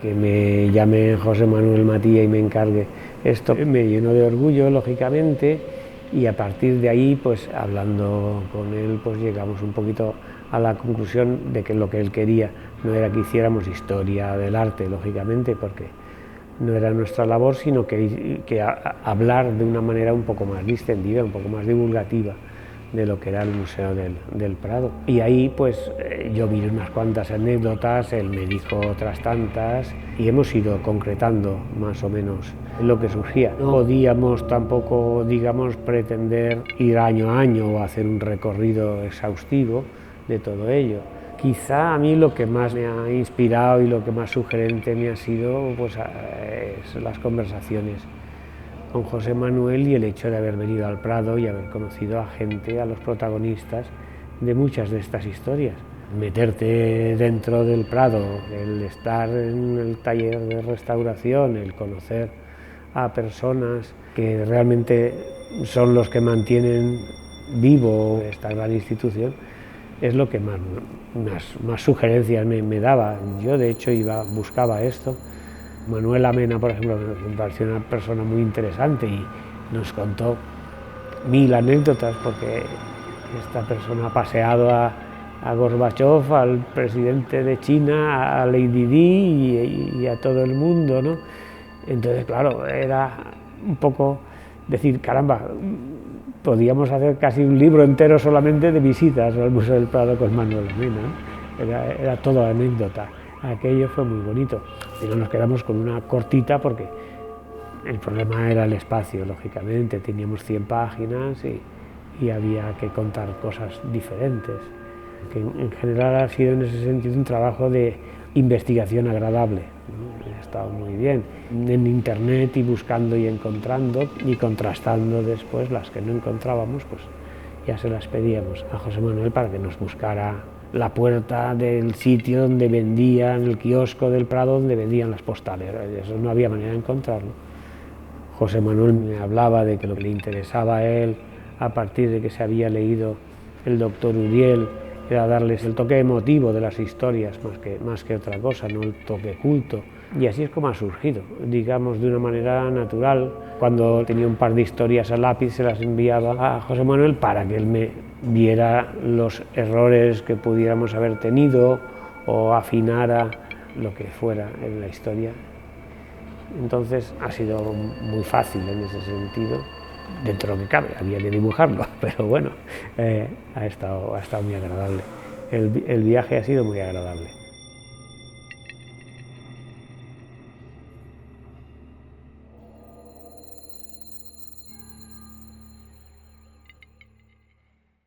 Que me llame José Manuel Matía y me encargue esto me llenó de orgullo, lógicamente, y a partir de ahí, pues hablando con él, pues llegamos un poquito a la conclusión de que lo que él quería no era que hiciéramos historia del arte, lógicamente, porque no era nuestra labor, sino que hablar de una manera un poco más distendida, un poco más divulgativa de lo que era el Museo del Prado. Y ahí pues yo vi unas cuantas anécdotas, él me dijo otras tantas y hemos ido concretando más o menos lo que surgía. No podíamos tampoco, digamos, pretender ir año a año o hacer un recorrido exhaustivo de todo ello. Quizá a mí lo que más me ha inspirado y lo que más sugerente me ha sido pues, las conversaciones con José Manuel y el hecho de haber venido al Prado y haber conocido a gente, a los protagonistas de muchas de estas historias. Meterte dentro del Prado, el estar en el taller de restauración, el conocer a personas que realmente son los que mantienen vivo esta gran institución, es lo que más sugerencias me daba. Yo de hecho buscaba esto. Manuel Amena, por ejemplo, me pareció una persona muy interesante y nos contó 1000 anécdotas, porque esta persona ha paseado a Gorbachev, al presidente de China, a Lady Di y a todo el mundo, ¿no? Entonces, claro, era un poco decir, caramba, podíamos hacer casi un libro entero solamente de visitas al Museo del Prado con Manuel Amena, ¿no? Era toda anécdota. Aquello fue muy bonito, pero nos quedamos con una cortita porque el problema era el espacio, lógicamente, teníamos 100 páginas y había que contar cosas diferentes. Que en general ha sido en ese sentido un trabajo de investigación agradable, ¿no? Ha estado muy bien en internet y buscando y encontrando y contrastando después las que no encontrábamos, pues ya se las pedíamos a José Manuel para que nos buscara la puerta del sitio donde vendían, el kiosco del Prado donde vendían las postales. Eso no había manera de encontrarlo. José Manuel me hablaba de que lo que le interesaba a él, a partir de que se había leído el doctor Uriel, era darles el toque emotivo de las historias más que otra cosa, no el toque culto. Y así es como ha surgido, digamos, de una manera natural. Cuando tenía un par de historias a lápiz se las enviaba a José Manuel para que él me viera los errores que pudiéramos haber tenido o afinara lo que fuera en la historia. Entonces ha sido muy fácil en ese sentido, dentro de lo que cabe, había que dibujarlo, pero bueno, ha estado muy agradable. El viaje ha sido muy agradable.